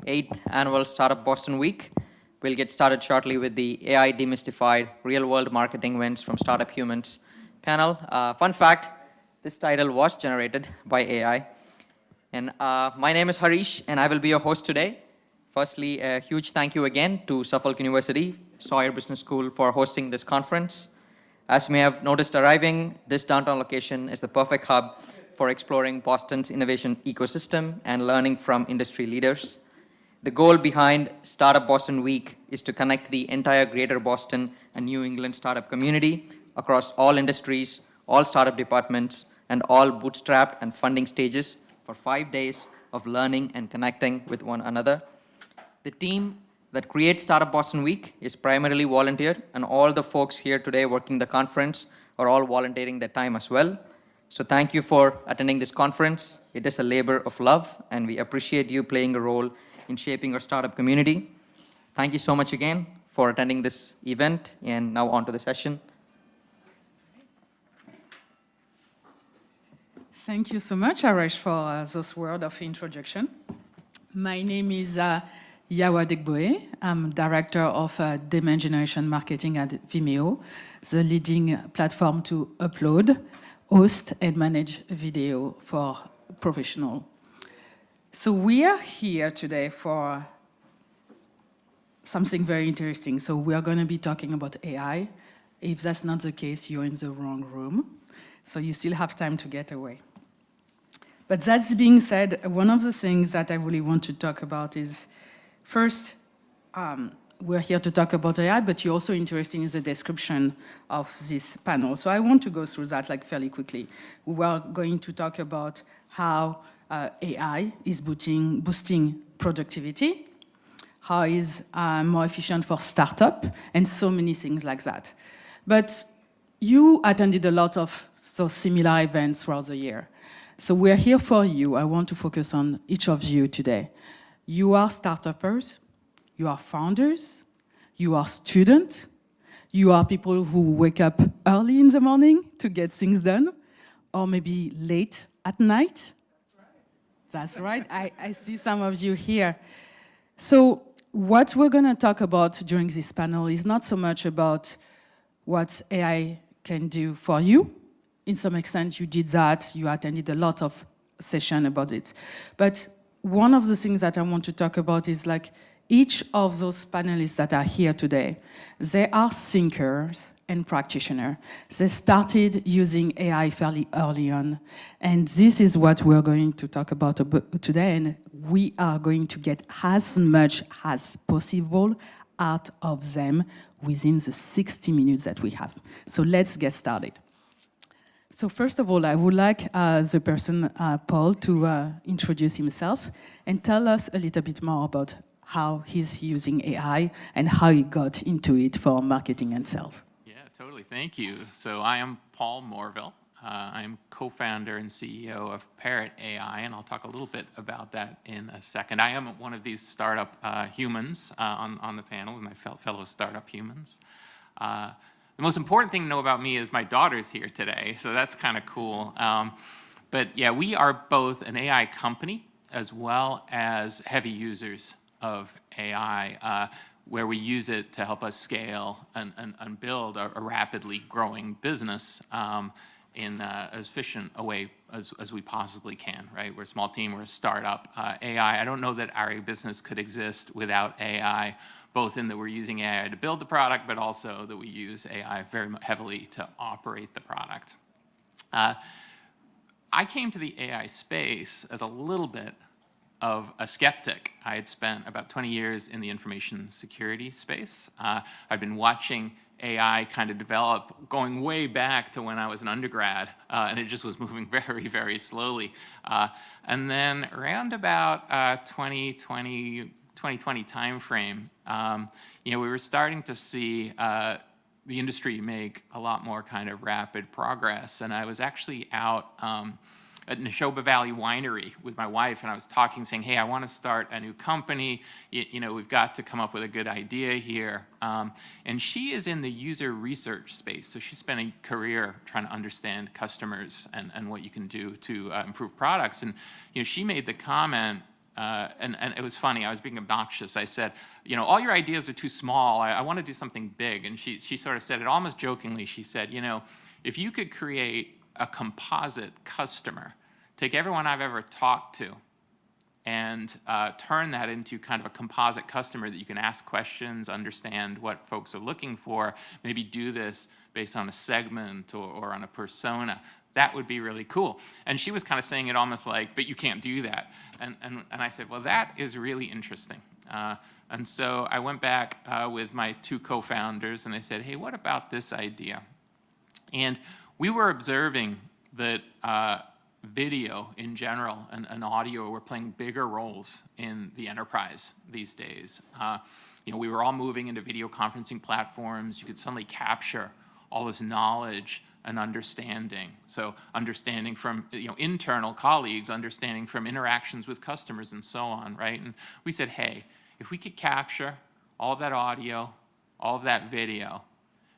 8th Annual Startup Boston Week. We'll get started shortly with the AI Demystified Real-World Marketing Wins from Startup Humans panel. Fun fact, this title was generated by AI. And my name is Harish, and I will be your host today. Firstly, a huge thank you again to Suffolk University, Sawyer Business School for hosting this conference. As you may have noticed arriving, this downtown location is the perfect hub for exploring Boston's innovation ecosystem and learning from industry leaders. The goal behind Startup Boston Week is to connect the entire greater Boston and New England startup community across all industries, all startup departments, and all bootstrapped and funding stages for 5 days of learning and connecting with one another. The team that creates Startup Boston Week is primarily volunteer, and all the folks here today working the conference are all volunteering their time as well. So thank you for attending this conference. It is a labor of love, and we appreciate you playing a role in shaping our startup community. Thank you so much again for attending this event, and now on to the session. Thank you so much, Arash, for those words of introduction. My name is Yawa Degboe. I'm Director of Demand Generation Marketing at Vimeo, the leading platform to upload, host, and manage video for professionals. So we are here today for something very interesting. So we are going to be talking about AI. If that's not the case, you're in the wrong room. So you still have time to get away. But that being said, one of the things that I really want to talk about is, first, we're here to talk about AI, but you're also interested in the description of this panel. So I want to go through that fairly quickly. We are going to talk about how AI is boosting productivity, how is more efficient for startup, and so many things like that. But you attended a lot of those similar events throughout the year. So we're here for you. I want to focus on each of you today. You are startuppers, you are founders, you are students, you are people who wake up early in the morning to get things done, or maybe late at night. That's right. I see some of you here. So what we're going to talk about during this panel is not so much about what AI can do for you. In some extent, you did that. You attended a lot of sessions about it. But one of the things that I want to talk about is each of those panelists that are here today, they are thinkers and practitioners. They started using AI fairly early on. And this is what we're going to talk about today. And we are going to get as much as possible out of them within the 60 minutes that we have. So let's get started. So first of all, I would like the person, Paul, to introduce himself and tell us a little bit more about how he's using AI and how he got into it for marketing and sales. Yeah, totally. Thank you. So I am Paul Morville. I'm co-founder and CEO of Parrot AI, and I'll talk a little bit about that in a second. I am one of these startup humans on the panel, with my fellow startup humans. The most important thing to know about me is my daughter's here today, so that's kind of cool. But yeah, we are both an AI company as well as heavy users of AI, where we use it to help us scale and build a rapidly growing business in as efficient a way as we possibly can, right? We're a small team, we're a startup. AI, I don't know that our business could exist without AI, both in that we're using AI to build the product, but also that we use AI very heavily to operate the product. I came to the AI space as a little bit of a skeptic. I had spent about 20 years in the information security space. I've been watching AI kind of develop, going way back to when I was an undergrad, and it just was moving very, very slowly. And then around about 2020 timeframe, we were starting to see the industry make a lot more kind of rapid progress. And I was actually out at Neshoba Valley Winery with my wife, and I was talking, saying, hey, I want to start a new company. We've got to come up with a good idea here. And she is in the user research space, so she spent a career trying to understand customers and what you can do to improve products. And she made the comment and it was funny, I was being obnoxious. I said, you know, all your ideas are too small. I want to do something big. And she sort of said it almost jokingly. She said, you know, if you could create a composite customer, take everyone I've ever talked to and turn that into kind of a composite customer that you can ask questions, understand what folks are looking for, maybe do this based on a segment or on a persona, that would be really cool. And she was kind of saying it almost like, but you can't do that. And I said, well, that is really interesting. And so I went back with my two co-founders and I said, hey, what about this idea? And we were observing that video in general and audio were playing bigger roles in the enterprise these days. You know, we were all moving into video conferencing platforms. You could suddenly capture all this knowledge and understanding. So understanding from, you know, internal colleagues, understanding from interactions with customers and so on, right? And we said, hey, if we could capture all of that audio, all of that video,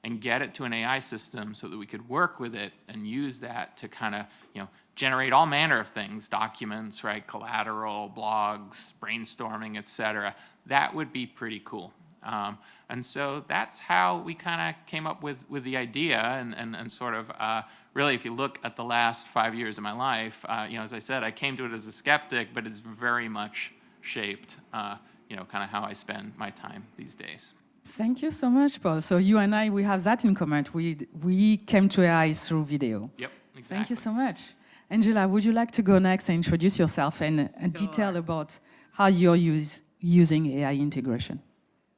and get it to an AI system so that we could work with it and use that to kind of, you know, generate all manner of things, documents, right, collateral, blogs, brainstorming, et cetera, that would be pretty cool. And so that's how we kind of came up with the idea and sort of really, if you look at the last 5 years of my life, you know, as I said, I came to it as a skeptic, but it's very much shaped, you know, kind of how I spend my time these days. Thank you so much, Paul. So you and I, we have that in common. We came to AI through video. Yep, exactly. Thank you so much. Angela, would you like to go next and introduce yourself and detail about how you're using AI integration?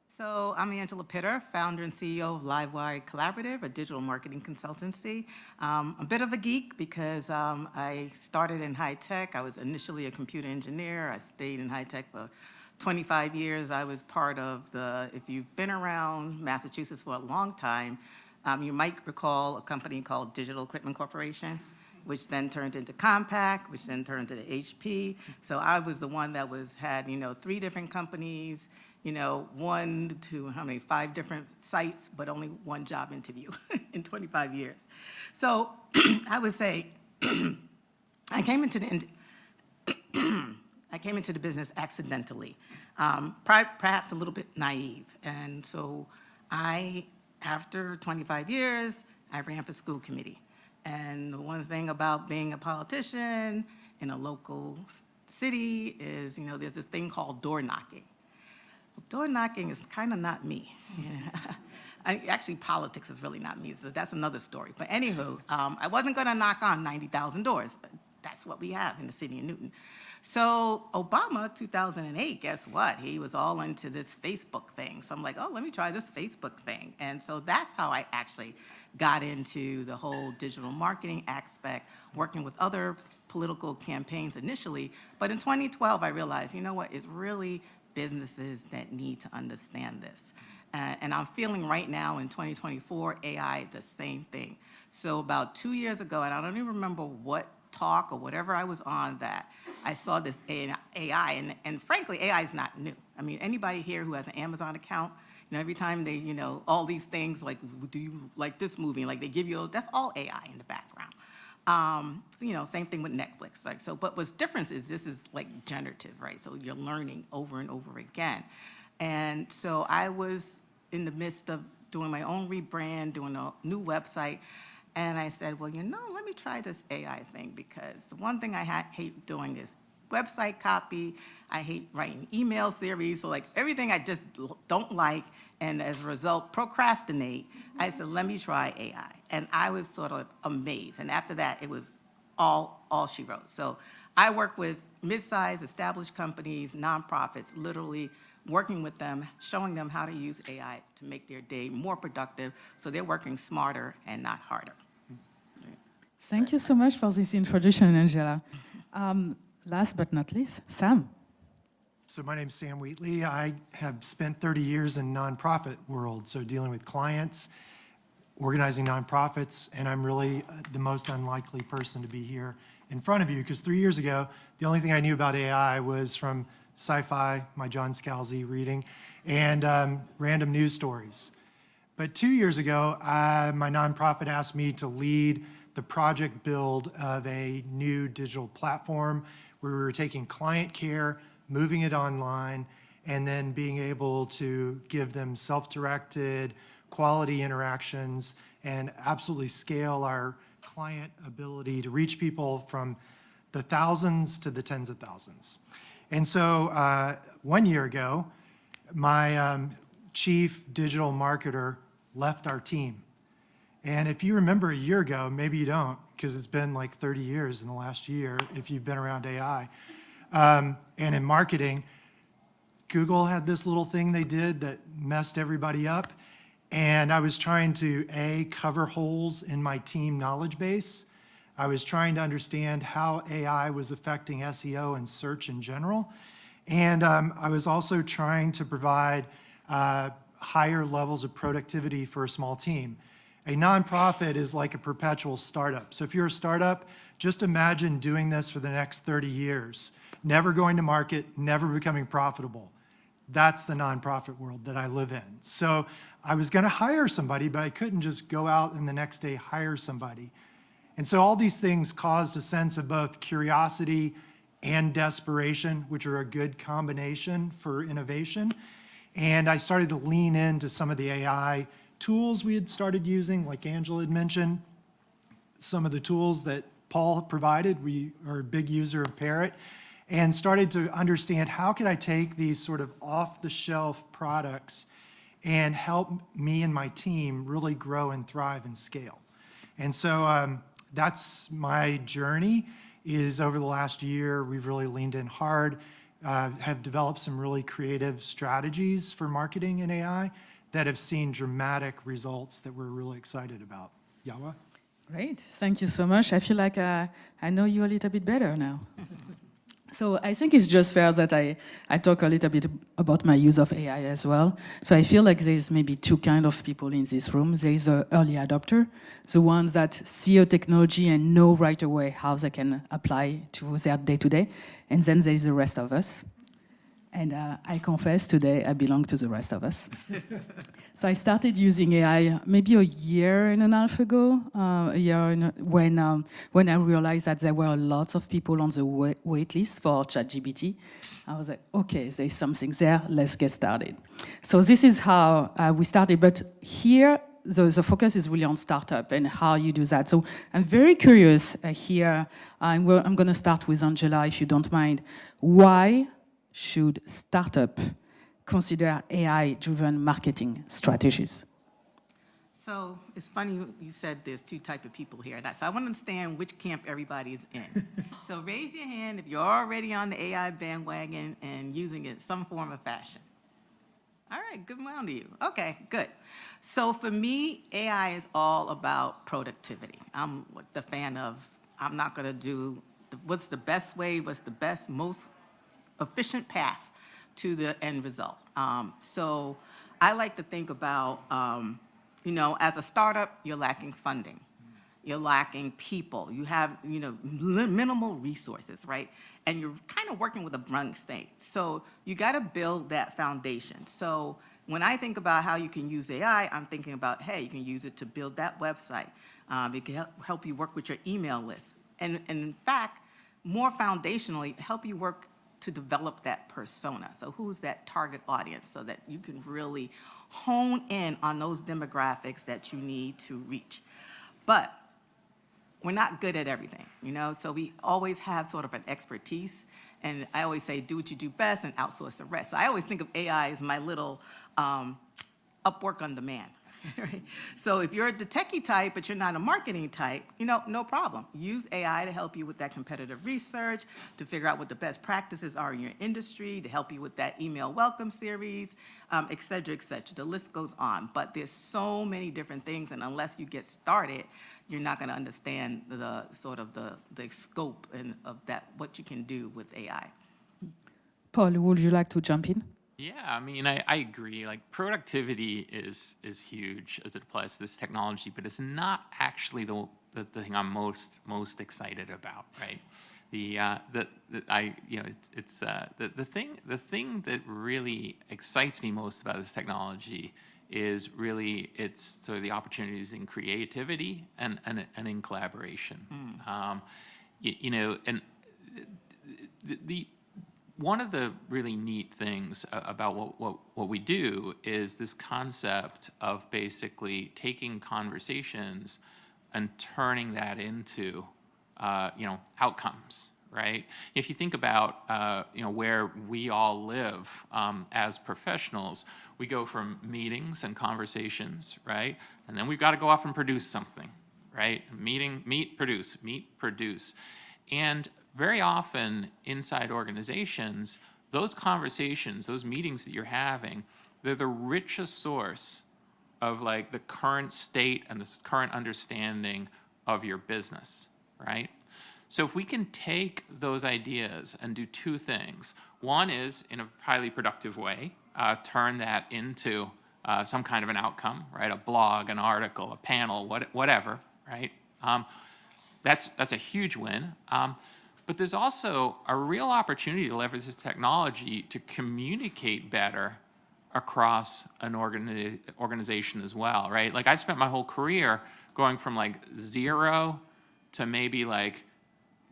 So I'm Angela Pitter, founder and CEO of Livewire Collaborative, a digital marketing consultancy. A bit of a geek because I started in high tech. I was initially a computer engineer. I stayed in high tech for 25 years. I was part of if you've been around Massachusetts for a long time, you might recall a company called Digital Equipment Corporation, which then turned into Compaq, which then turned into HP. So I was the one that had, you know, 3 different companies, you know, 1 to 5 different sites, but only 1 job interview in 25 years. So I would say I came into the business accidentally, perhaps a little bit naive. And so after 25 years, I ran for school committee. And the one thing about being a politician in a local city is, you know, there's this thing called door knocking. Well, door knocking is kind of not me. Actually, politics is really not me, so that's another story. But anywho, I wasn't going to knock on 90,000 doors, but that's what we have in the city of Newton. So Obama, 2008, guess what? He was all into this Facebook thing. So I'm like, oh, let me try this Facebook thing. And so that's how I actually got into the whole digital marketing aspect, working with other political campaigns initially. But in 2012, I realized, you know what, it's really businesses that need to understand this. And I'm feeling right now in 2024, AI, the same thing. So about 2 years ago, and I don't even remember what talk or whatever I was on, that I saw this AI, and frankly, AI is not new. I mean, anybody here who has an Amazon account, you know, every time they, you know, all these things like, do you like this movie? Like they give you, that's all AI in the background. You know, same thing with Netflix. Like, so, but what's different is this is like generative, right? So you're learning over and over again. And so I was in the midst of doing my own rebrand, doing a new website. And I said, well, you know, let me try this AI thing, because the one thing I hate doing is website copy. I hate writing email series. So like everything I just don't like, and as a result, procrastinate. I said, let me try AI. And I was sort of amazed. And after that, it was all she wrote. So I work with mid-sized established companies, nonprofits, literally working with them, showing them how to use AI to make their day more productive, so they're working smarter and not harder. Thank you so much for this introduction, Angela. Last but not least, Sam. So my name's Sam Wheatley. I have spent 30 years in nonprofit world, so dealing with clients, organizing nonprofits, and I'm really the most unlikely person to be here in front of you, because 3 years ago, the only thing I knew about AI was from sci-fi, my John Scalzi reading, and random news stories. But 2 years ago, my nonprofit asked me to lead the project build of a new digital platform where we were taking client care, moving it online, and then being able to give them self-directed quality interactions and absolutely scale our client ability to reach people from the thousands to the tens of thousands. And so 1 year ago, my chief digital marketer left our team. And if you remember a year ago, maybe you don't, because it's been like 30 years in the last year if you've been around AI. And in marketing, Google had this little thing they did that messed everybody up. And I was trying to, A, cover holes in my team knowledge base. I was trying to understand how AI was affecting SEO and search in general. And I was also trying to provide higher levels of productivity for a small team. A nonprofit is like a perpetual startup. So if you're a startup, just imagine doing this for the next 30 years, never going to market, never becoming profitable. That's the nonprofit world that I live in. So I was going to hire somebody, but I couldn't just go out and the next day hire somebody. And so all these things caused a sense of both curiosity and desperation, which are a good combination for innovation. And I started to lean into some of the AI tools we had started using, like Angela had mentioned, some of the tools that Paul provided. We are a big user of Parrot, and started to understand how could I take these sort of off-the-shelf products and help me and my team really grow and thrive and scale. And so that's my journey. Is over the last year, we've really leaned in hard, have developed some really creative strategies for marketing and AI that have seen dramatic results that we're really excited about. Yawa? Great, thank you so much. I feel like I know you a little bit better now. So I think it's just fair that I talk a little bit about my use of AI as well. So I feel like there's maybe two kinds of people in this room. There is an early adopter, the ones that see a technology and know right away how they can apply to their day-to-day. And then there's the rest of us. And I confess today I belong to the rest of us. So I started using AI maybe a year and a half ago, when I realized that there were lots of people on the wait list for ChatGPT. I was like, okay, there's something there, let's get started. So this is how we started, but here the focus is really on startup and how you do that. So I'm very curious here, I'm going to start with Angela, if you don't mind. Why should startup consider AI-driven marketing strategies? So it's funny you said there's two types of people here. So I want to understand which camp everybody is in. So raise your hand if you're already on the AI bandwagon and using it in some form or fashion. All right, good morning to you. Okay, good. So for me, AI is all about productivity. I'm the fan of, I'm not going to do what's the best way, what's the best, most efficient path to the end result. So I like to think about, as a startup, you're lacking funding. You're lacking people. You have, minimal resources, right? And you're kind of working with a blank slate. So you got to build that foundation. So when I think about how you can use AI, I'm thinking about, hey, you can use it to build that website. It can help you work with your email list. And in fact, more foundationally, help you work to develop that persona. So who's that target audience so that you can really hone in on those demographics that you need to reach. But we're not good at everything, so we always have sort of an expertise. And I always say, do what you do best and outsource the rest. So I always think of AI as my little Upwork on demand. Right? So if you're the techie type, but you're not a marketing type, no problem. Use AI to help you with that competitive research, to figure out what the best practices are in your industry, to help you with that email welcome series, et cetera, et cetera. The list goes on. But there's so many different things, and unless you get started, you're not going to understand the sort of the scope of that, what you can do with AI. Paul, would you like to jump in? Yeah, I mean, I agree. Like, productivity is huge as it applies to this technology, but it's not actually the thing I'm most excited about, right? The thing that really excites me most about this technology is really it's sort of the opportunities in creativity and in collaboration. And one of the really neat things about what we do is this concept of basically taking conversations and turning that into, outcomes, right? If you think about, where we all live as professionals, we go from meetings and conversations, right? And then we've got to go off and produce something, right? Meet, produce. And very often inside organizations, those conversations, those meetings that you're having, they're the richest source of like the current state and the current understanding of your business, right? So if we can take those ideas and do two things, one is in a highly productive way, turn that into some kind of an outcome, right? A blog, an article, a panel, whatever, right? That's a huge win. But there's also a real opportunity to leverage this technology to communicate better across an organization as well, right? Like I spent my whole career going from like 0 to maybe like,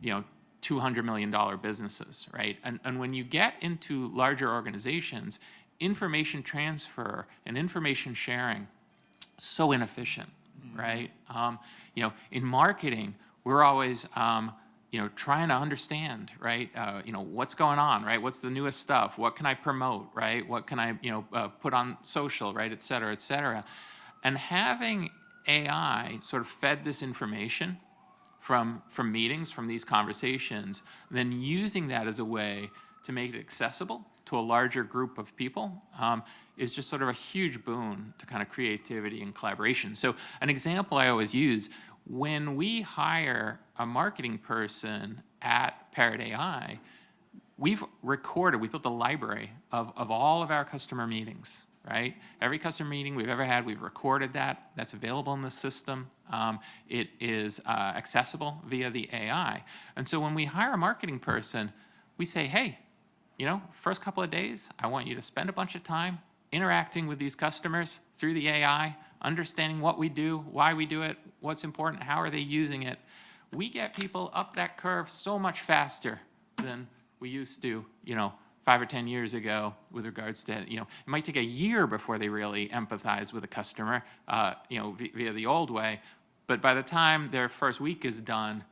$200 million businesses, right? And when you get into larger organizations, information transfer and information sharing, so inefficient, right? In marketing, we're always, trying to understand, right? What's going on, right? What's the newest stuff? What can I promote, right? What can I, put on social, right? Et cetera, et cetera. And having AI sort of fed this information from meetings, from these conversations, then using that as a way to make it accessible to a larger group of people is just sort of a huge boon to kind of creativity and collaboration. So an example I always use, when we hire a marketing person at Parrot AI, we built a library of all of our customer meetings, right? Every customer meeting we've ever had, we've recorded that. That's available in the system. It is accessible via the AI. And so when we hire a marketing person, we say, hey, first couple of days, I want you to spend a bunch of time interacting with these customers through the AI, understanding what we do, why we do it, what's important, how are they using it. We get people up that curve so much faster than we used to, 5 or 10 years ago with regards to, it might take a year before they really empathize with a customer, via the old way. But by the time their first week is done,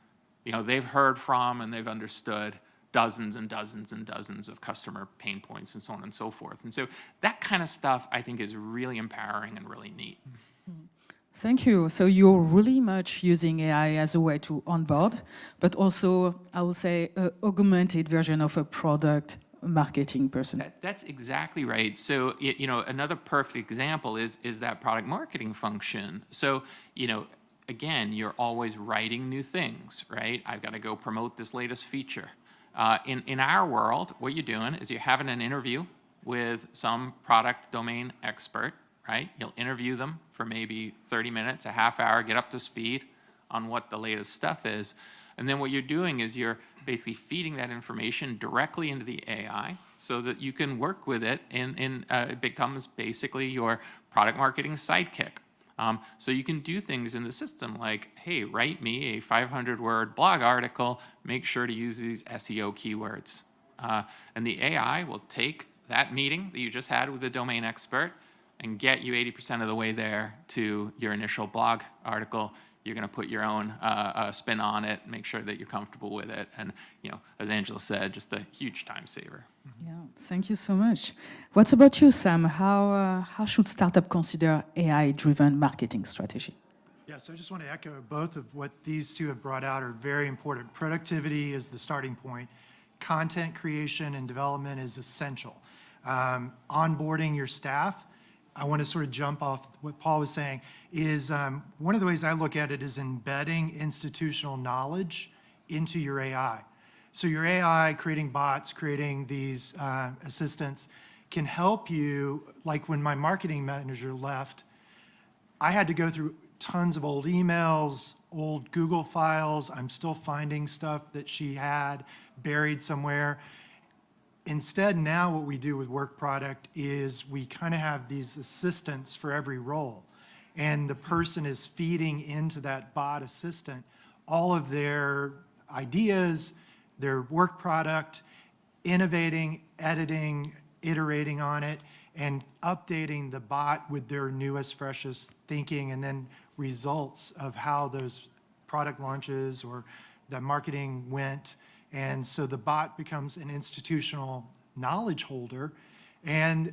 they've heard from and they've understood dozens and dozens and dozens of customer pain points and so on and so forth. And so that kind of stuff, I think, is really empowering and really neat. Thank you. So you're really much using AI as a way to onboard, but also, I would say, an augmented version of a product marketing person. That's exactly right. So, another perfect example is that product marketing function. So, again, you're always writing new things, right? I've got to go promote this latest feature. In our world, what you're doing is you're having an interview with some product domain expert, right? You'll interview them for maybe 30 minutes, a half hour, get up to speed on what the latest stuff is. And then what you're doing is you're basically feeding that information directly into the AI so that you can work with it and it becomes basically your product marketing sidekick. So you can do things in the system like, hey, write me a 500-word blog article, make sure to use these SEO keywords. And the AI will take that meeting that you just had with the domain expert and get you 80% of the way there to your initial blog article. You're going to put your own spin on it, make sure that you're comfortable with it. And, as Angela said, just a huge time saver. Yeah, thank you so much. What about you, Sam? How should startup consider AI-driven marketing strategy? Yeah, so I just want to echo both of what these two have brought out are very important. Productivity is the starting point. Content creation and development is essential. Onboarding your staff, I want to sort of jump off what Paul was saying, is one of the ways I look at it is embedding institutional knowledge into your AI. So your AI, creating bots, creating these assistants, can help you, like when my marketing manager left, I had to go through tons of old emails, old Google files. I'm still finding stuff that she had buried somewhere. Instead, now what we do with work product is we kind of have these assistants for every role. And the person is feeding into that bot assistant all of their ideas, their work product. innovating, editing, iterating on it, and updating the bot with their newest, freshest thinking, and then results of how those product launches or the marketing went. And so the bot becomes an institutional knowledge holder, and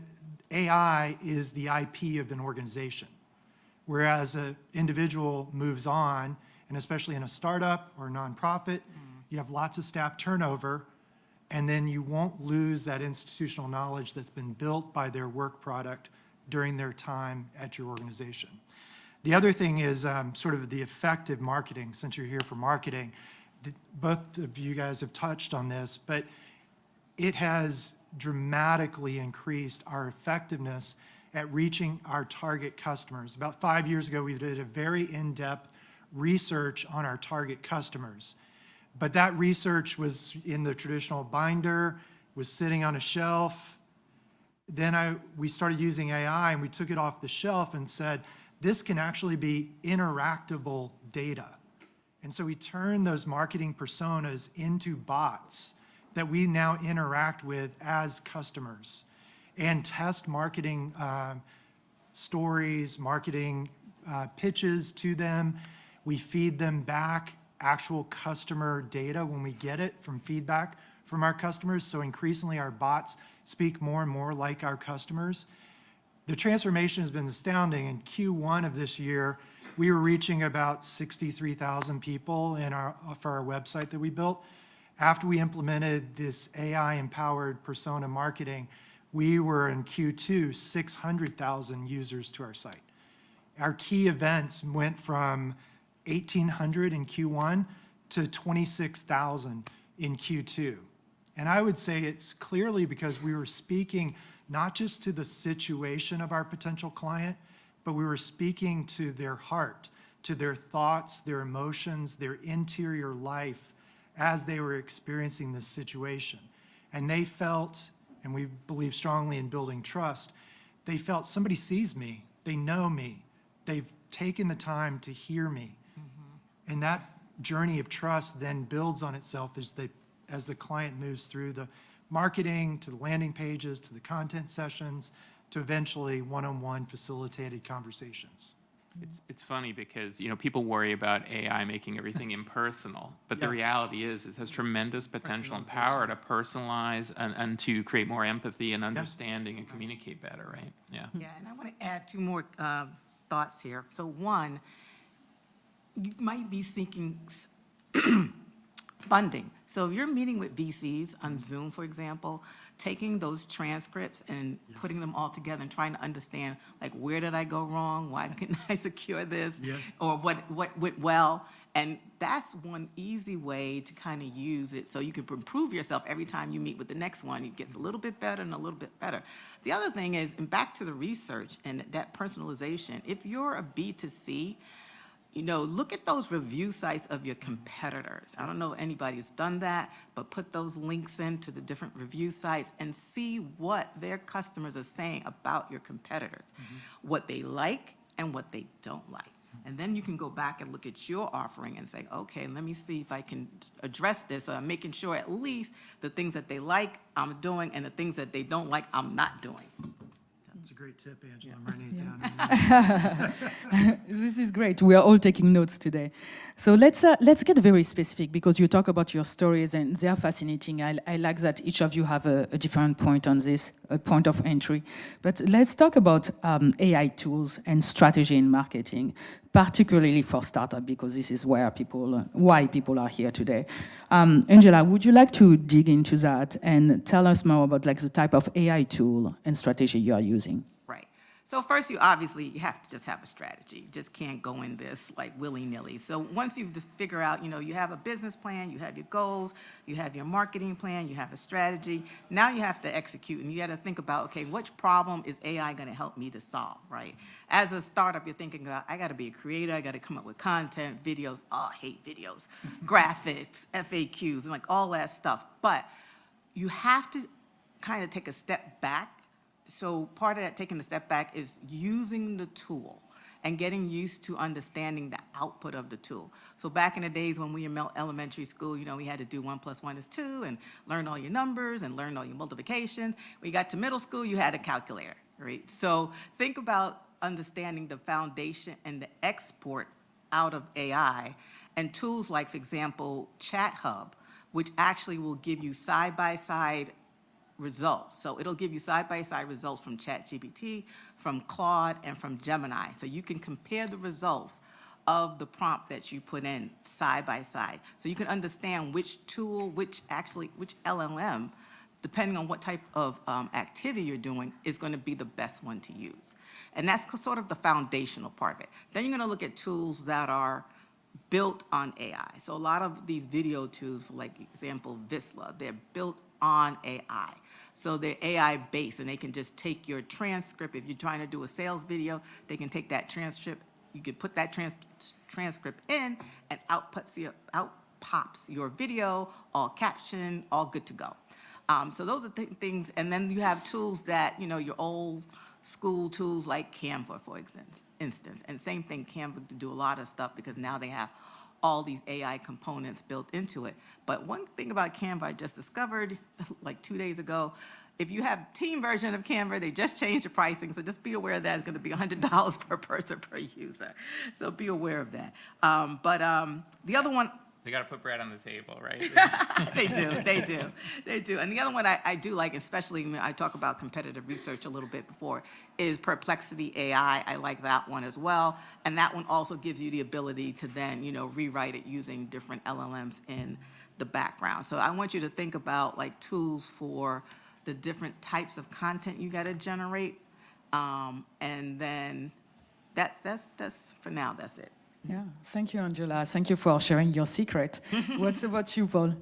AI is the IP of an organization. Whereas an individual moves on, and especially in a startup or a nonprofit, you have lots of staff turnover, and then you won't lose that institutional knowledge that's been built by their work product during their time at your organization. The other thing is sort of the effective marketing, since you're here for marketing. Both of you guys have touched on this, but it has dramatically increased our effectiveness at reaching our target customers. About 5 years ago, we did a very in-depth research on our target customers. But that research was in the traditional binder, was sitting on a shelf. Then we started using AI, and we took it off the shelf and said, this can actually be interactable data. And so we turned those marketing personas into bots that we now interact with as customers and test marketing stories, marketing pitches to them. We feed them back actual customer data when we get it from feedback from our customers. So increasingly our bots speak more and more like our customers. The transformation has been astounding. In Q1 of this year, we were reaching about 63,000 people for our website that we built. After we implemented this AI-empowered persona marketing, we were in Q2, 600,000 users to our site. Our key events went from 1,800 in Q1 to 26,000 in Q2. And I would say it's clearly because we were speaking not just to the situation of our potential client, but we were speaking to their heart, to their thoughts, their emotions, their interior life as they were experiencing this situation. And they felt, and we believe strongly in building trust, they felt somebody sees me, they know me, they've taken the time to hear me. And that journey of trust then builds on itself as the client moves through the marketing, to the landing pages, to the content sessions, to eventually one-on-one facilitated conversations. It's funny because, you know, people worry about AI making everything impersonal, but the reality is it has tremendous potential and power to personalize and to create more empathy and understanding and communicate better, right? Yeah. Yeah, and I want to add two more thoughts here. So one, you might be seeking funding. So if you're meeting with VCs on Zoom, for example, taking those transcripts and putting them all together and trying to understand, like, where did I go wrong? Why couldn't I secure this? Or what went well? And that's one easy way to kind of use it so you can improve yourself every time you meet with the next one. It gets a little bit better and a little bit better. The other thing is, and back to the research and that personalization, if you're a B2C, you know, look at those review sites of your competitors. I don't know if anybody's done that, but put those links into the different review sites and see what their customers are saying about your competitors, what they like and what they don't like. And then you can go back and look at your offering and say, okay, let me see if I can address this. I'm making sure at least the things that they like, I'm doing, and the things that they don't like, I'm not doing. That's a great tip, Angela. I'm writing it down. This is great. We are all taking notes today. So let's get very specific, because you talk about your stories and they are fascinating. I like that each of you have a different point on this, a point of entry. But let's talk about AI tools and strategy in marketing, particularly for startup, because this is why people are here today. Angela, would you like to dig into that and tell us more about, like, the type of AI tool and strategy you are using? Right. So first, you have to just have a strategy. You just can't go in this like willy-nilly. So once you figure out, you know, you have a business plan, you have your goals, you have your marketing plan, you have a strategy. Now you have to execute, and you got to think about, okay, which problem is AI going to help me to solve, right? As a startup, you're thinking about, I got to be a creator, I got to come up with content, videos. Oh, I hate videos. Graphics, FAQs, and like all that stuff. But you have to kind of take a step back. So part of that taking a step back is using the tool and getting used to understanding the output of the tool. So back in the days when we were in elementary school, you know, we had to do 1 + 1 is 2 and learn all your numbers and learn all your multiplications. When you got to middle school, you had a calculator, right? So think about understanding the foundation and the export out of AI and tools like, for example, Chat Hub, which actually will give you side-by-side results. So it'll give you side-by-side results from ChatGPT, from Claude, and from Gemini. So you can compare the results of the prompt that you put in side by side. So you can understand which tool, which LLM, depending on what type of activity you're doing, is going to be the best one to use. And that's sort of the foundational part of it. Then you're going to look at tools that are built on AI. So a lot of these video tools, for like example, Visla, they're built on AI. So they're AI based, and they can just take your transcript. If you're trying to do a sales video, they can take that transcript. You could put that transcript in, and out pops your video, all captioned, all good to go. So those are things. And then you have tools that, you know, your old school tools like Canva, for instance. And same thing, Canva to do a lot of stuff because now they have all these AI components built into it. But one thing about Canva I just discovered like 2 days ago, if you have team version of Canva, they just changed the pricing. So just be aware that it's going to be $100 per person per user. So be aware of that. But the other one, They got to put bread on the table, right? they do. And the other one I do like, especially when I talk about competitive research a little bit before, is Perplexity AI. I like that one as well. And that one also gives you the ability to then, you know, rewrite it using different LLMs in the background. So I want you to think about like tools for the different types of content you got to generate. And then that's for now, that's it. Yeah, thank you, Angela. Thank you for sharing your secret. What's about you, Paul?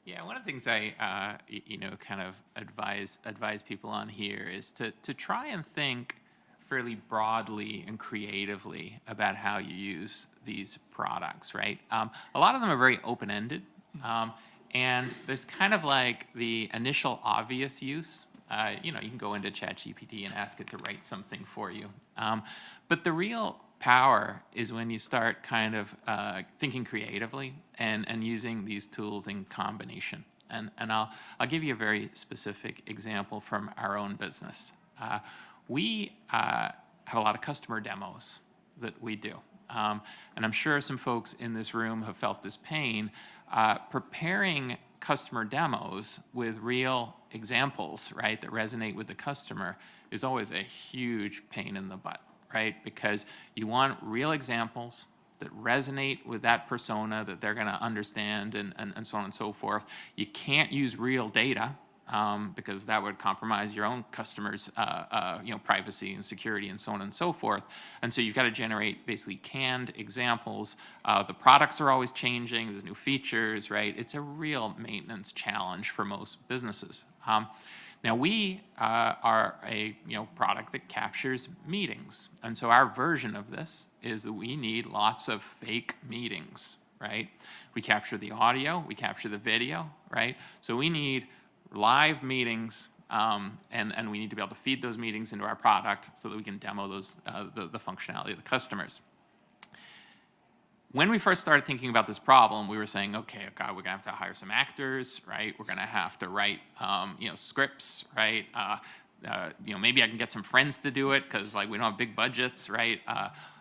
Yeah, one of the things I, kind of advise people on here is to try and think fairly broadly and creatively about how you use these products, right? A lot of them are very open-ended, and there's kind of like the initial obvious use. You can go into ChatGPT and ask it to write something for you. But the real power is when you start kind of thinking creatively and using these tools in combination. And I'll give you a very specific example from our own business. We have a lot of customer demos that we do. And I'm sure some folks in this room have felt this pain. Preparing customer demos with real examples, right, that resonate with the customer is always a huge pain in the butt, right? Because you want real examples that resonate with that persona that they're going to understand and so on and so forth. You can't use real data because that would compromise your own customers' privacy and security and so on and so forth. And so you've got to generate basically canned examples. The products are always changing. There's new features, right? It's a real maintenance challenge for most businesses. Now we are a product that captures meetings, and so our version of this is that we need lots of fake meetings, right? We capture the audio, we capture the video, right? So we need live meetings, and we need to be able to feed those meetings into our product so that we can demo those the functionality of the customers. When we first started thinking about this problem, we were saying, okay, God, we're gonna have to hire some actors, right? We're gonna have to write, scripts, right? Maybe I can get some friends to do it because like we don't have big budgets, right?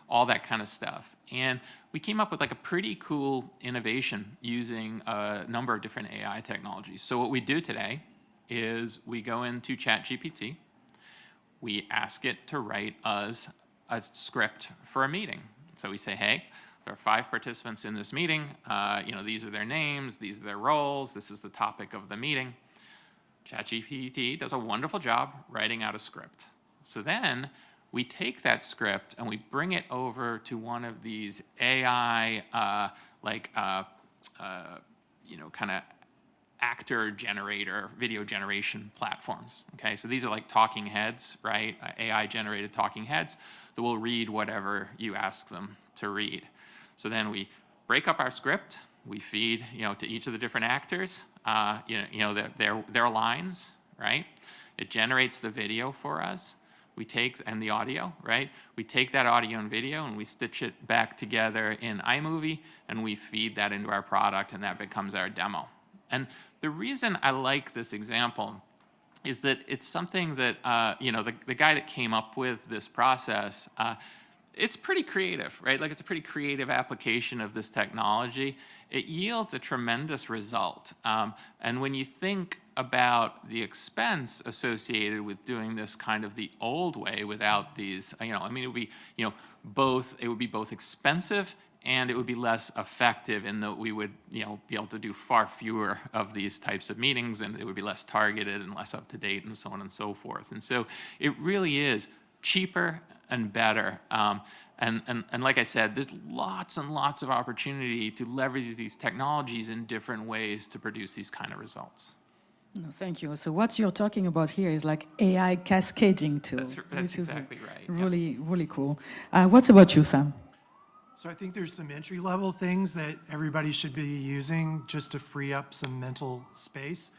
All that kind of stuff. And we came up with like a pretty cool innovation using a number of different AI technologies. So what we do today is we go into ChatGPT, we ask it to write us a script for a meeting. So we say, hey, there are 5 participants in this meeting. These are their names, these are their roles, this is the topic of the meeting. ChatGPT does a wonderful job writing out a script. So then we take that script and we bring it over to one of these AI, kind of actor generator, video generation platforms. Okay, so these are like talking heads, right? AI generated talking heads that will read whatever you ask them to read. So then we break up our script, we feed, to each of the different actors, their lines, right? It generates the video for us. and the audio, right? We take that audio and video and we stitch it back together in iMovie and we feed that into our product and that becomes our demo. And the reason I like this example is that it's something that, you know, the guy that came up with this process, it's pretty creative, right? Like it's a pretty creative application of this technology. It yields a tremendous result. And when you think about the expense associated with doing this kind of the old way without these, you know, I mean, it would be, you know, it would be both expensive and it would be less effective in that we would, you know, be able to do far fewer of these types of meetings and it would be less targeted and less up to date and so on and so forth. And so it really is cheaper and better. And like I said, there's lots and lots of opportunity to leverage these technologies in different ways to produce these kind of results. No, thank you. So what you're talking about here is like AI cascading tool. That's exactly right. Really, really cool. What about you, Sam? So I think there's some entry-level things that everybody should be using just to free up some mental space.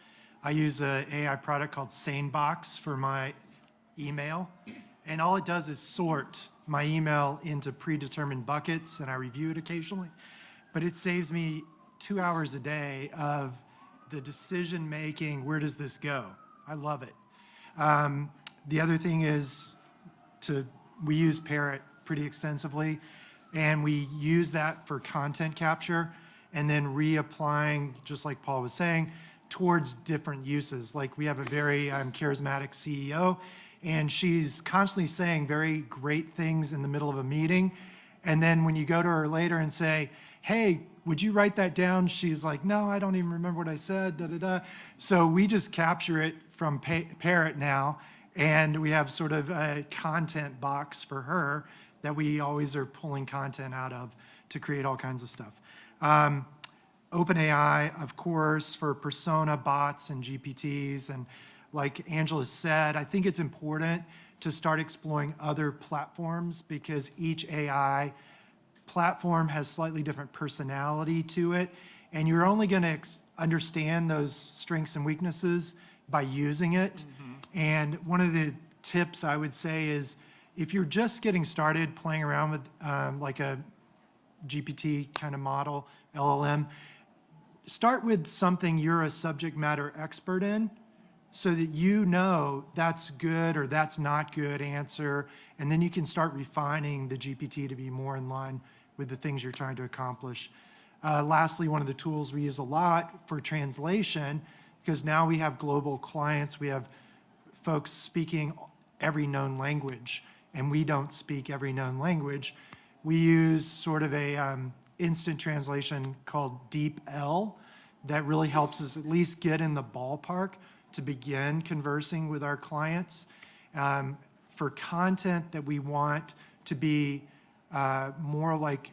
I use an AI product called SaneBox for my email, and all it does is sort my email into predetermined buckets, and I review it occasionally. But it saves me 2 hours a day of the decision-making, where does this go? I love it. The other thing is we use Parrot pretty extensively, and we use that for content capture and then reapplying, just like Paul was saying, towards different uses. Like we have a very charismatic CEO, and she's constantly saying very great things in the middle of a meeting. And then when you go to her later and say, hey, would you write that down? She's like, no, I don't even remember what I said, da, da, da. So we just capture it from Parrot now, and we have sort of a content box for her that we always are pulling content out of to create all kinds of stuff. OpenAI, of course, for persona bots and GPTs. And like Angela said, I think it's important to start exploring other platforms because each AI platform has slightly different personality to it. And you're only going to understand those strengths and weaknesses by using it. And one of the tips I would say is, if you're just getting started playing around with like a GPT kind of model, LLM, start with something you're a subject matter expert in so that you know that's good or that's not good answer, and then you can start refining the GPT to be more in line with the things you're trying to accomplish. Lastly, one of the tools we use a lot for translation, because now we have global clients, we have folks speaking every known language, and we don't speak every known language. We use sort of a instant translation called DeepL that really helps us at least get in the ballpark to begin conversing with our clients. For content that we want to be more like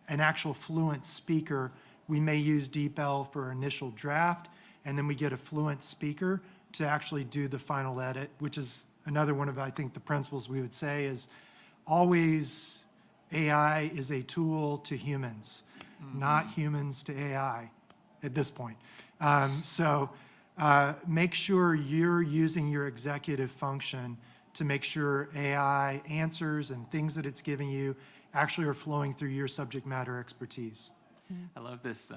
an actual fluent speaker, we may use DeepL for initial draft, and then we get a fluent speaker to actually do the final edit, which is another one of, I think, the principles we would say is always AI is a tool to humans, not humans to AI at this point. So make sure you're using your executive function to make sure AI answers and things that it's giving you actually are flowing through your subject matter expertise. I love this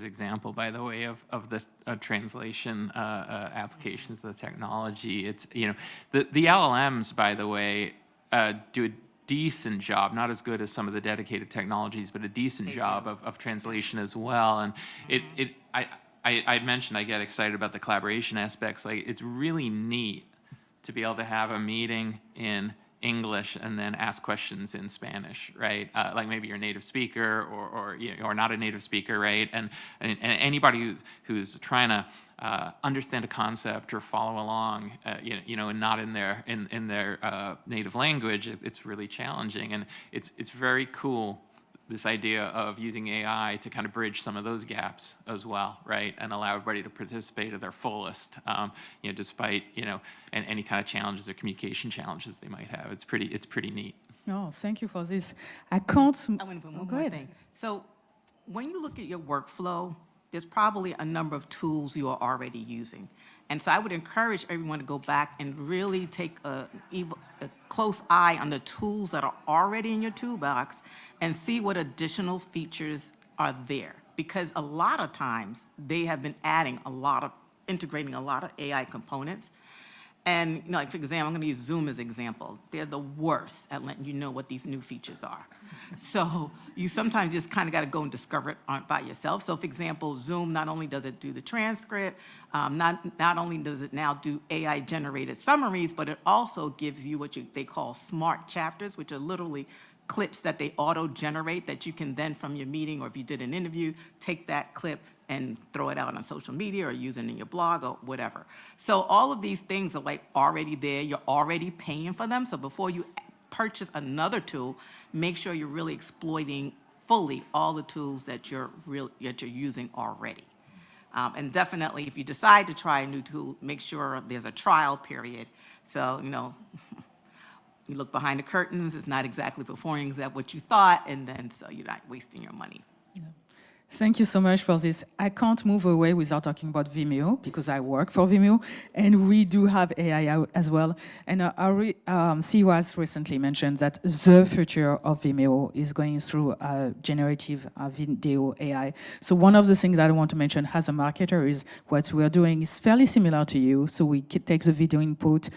example, by the way, of the translation applications of the technology. It's, you know, the LLMs, by the way, do a decent job, not as good as some of the dedicated technologies, but a decent job of translation as well. And I mentioned I get excited about the collaboration aspects. Like, it's really neat to be able to have a meeting in English and then ask questions in Spanish, right? Like maybe you're a native speaker or not a native speaker, right? And anybody who's trying to understand a concept or follow along, you know, and not in their native language, it's really challenging. And it's very cool, this idea of using AI to kind of bridge some of those gaps as well, right? And allow everybody to participate at their fullest, you know, despite, you know, any kind of challenges or communication challenges they might have. It's pretty neat. No, thank you for this. I can't. I'm going to put one more thing. So when you look at your workflow, there's probably a number of tools you are already using. And so I would encourage everyone to go back and really take a close eye on the tools that are already in your toolbox and see what additional features are there. Because a lot of times they have been integrating a lot of AI components. And like for example, I'm going to use Zoom as an example. They're the worst at letting you know what these new features are. So you sometimes just kind of got to go and discover it by yourself. So for example, Zoom, not only does it do the transcript, not only does it now do AI generated summaries, but it also gives you what they call smart chapters, which are literally clips that they auto-generate that you can then from your meeting, or if you did an interview, take that clip and throw it out on social media or use it in your blog or whatever. So all of these things are like already there. You're already paying for them. So before you purchase another tool, make sure you're really exploiting fully all the tools that you're using already. And definitely, if you decide to try a new tool, make sure there's a trial period. So, you look behind the curtains, it's not exactly performing exactly what you thought, and then so you're not wasting your money. Thank you so much for this. I can't move away without talking about Vimeo, because I work for Vimeo, and we do have AI out as well. And our CEO has recently mentioned that the future of Vimeo is going through generative video AI. So one of the things that I want to mention as a marketer is what we are doing is fairly similar to you. So we take the video input,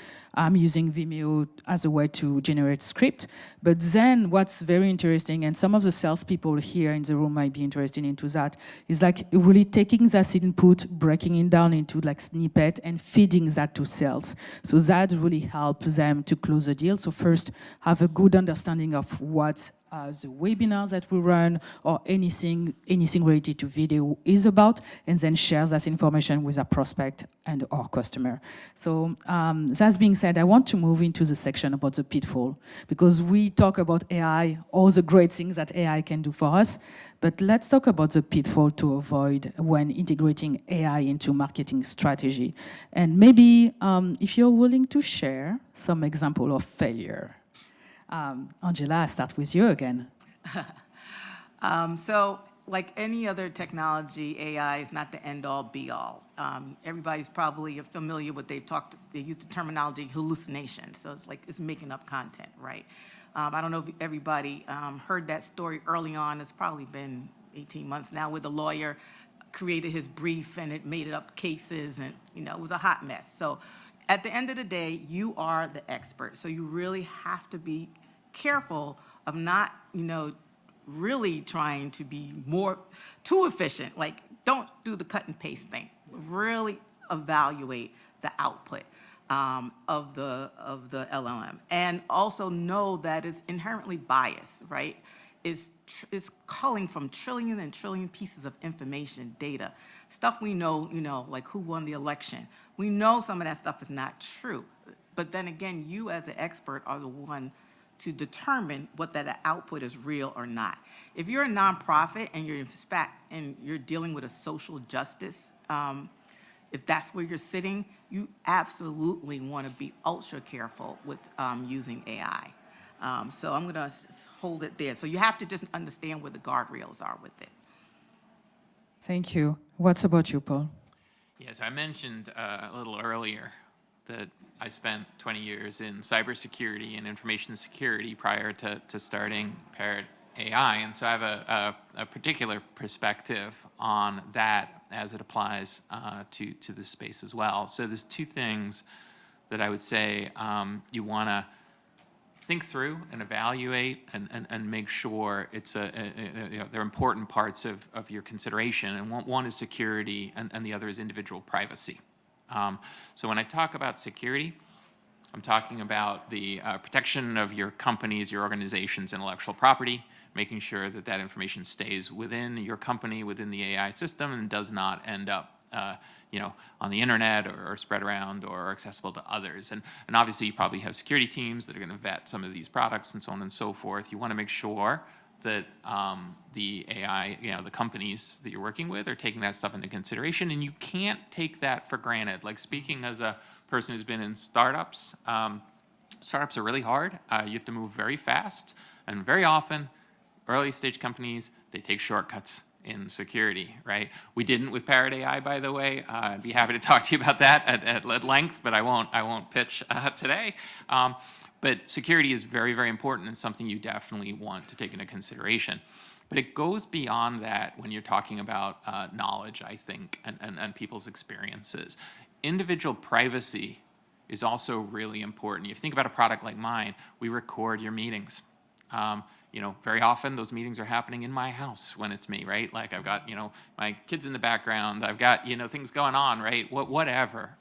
using Vimeo as a way to generate script. But then what's very interesting, and some of the salespeople here in the room might be interested into that, is like really taking that input, breaking it down into like snippet and feeding that to sales. So that really helps them to close the deal. So first, have a good understanding of what the webinars that we run or anything related to video is about, and then share that information with our prospect and our customer. So that being said, I want to move into the section about the pitfall, because we talk about AI, all the great things that AI can do for us, but let's talk about the pitfall to avoid when integrating AI into marketing strategy. And maybe if you're willing to share some example of failure. Angela, I start with you again. So like any other technology, AI is not the end-all, be-all. Everybody's probably familiar with, they use the terminology hallucination. So it's like it's making up content, right? I don't know if everybody heard that story early on. It's probably been 18 months now, where the lawyer created his brief and it made up cases, and it was a hot mess. So at the end of the day, you are the expert. So you really have to be careful of not, really trying to be too efficient. Like, don't do the cut and paste thing. Really evaluate the output of the LLM, and also know that it's inherently biased, right? It's culling from trillion and trillion pieces of information, data, stuff we know, like who won the election. We know some of that stuff is not true, but then again, you as an expert are the one to determine what that output is real or not. If you're a nonprofit and you're dealing with a social justice, if that's where you're sitting, you absolutely want to be ultra careful with using AI. So I'm going to hold it there. So you have to just understand where the guardrails are with it. Thank you. What's about you, Paul? Yes, I mentioned a little earlier that I spent 20 years in cybersecurity and information security prior to starting Parrot AI, and so I have a particular perspective on that as it applies to this space as well. So there's two things that I would say you want to think through and evaluate and make sure they're important parts of your consideration. And one is security, and the other is individual privacy. So when I talk about security, I'm talking about the protection of your company's, your organization's intellectual property, making sure that that information stays within your company, within the AI system, and does not end up on the internet or spread around or accessible to others. And obviously you probably have security teams that are going to vet some of these products and so on and so forth. You want to make sure that the AI, the companies that you're working with are taking that stuff into consideration, and you can't take that for granted. Like, speaking as a person who's been in startups, startups are really hard. You have to move very fast, and very often, early stage companies, they take shortcuts. in security, right? We didn't with Parrot AI, by the way. I'd be happy to talk to you about that at length, but I won't pitch today. But security is very, very important and something you definitely want to take into consideration. But it goes beyond that when you're talking about knowledge, I think, and people's experiences. Individual privacy is also really important. If you think about a product like mine, we record your meetings. You know, very often those meetings are happening in my house when it's me, right? Like I've got, you know, my kids in the background, I've got, you know, things going on, right? Whatever.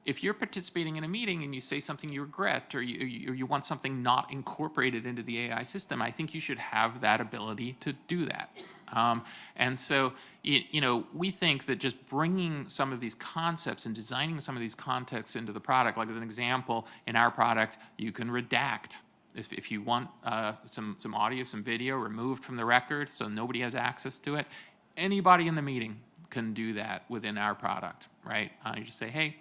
If you're participating in a meeting and you say something you regret or you want something not incorporated into the AI system, I think you should have that ability to do that. And so, you know, we think that just bringing some of these concepts and designing some of these contexts into the product, like as an example, in our product, you can redact. If you want some audio, some video removed from the record so nobody has access to it, anybody in the meeting can do that within our product, right? You just say, hey,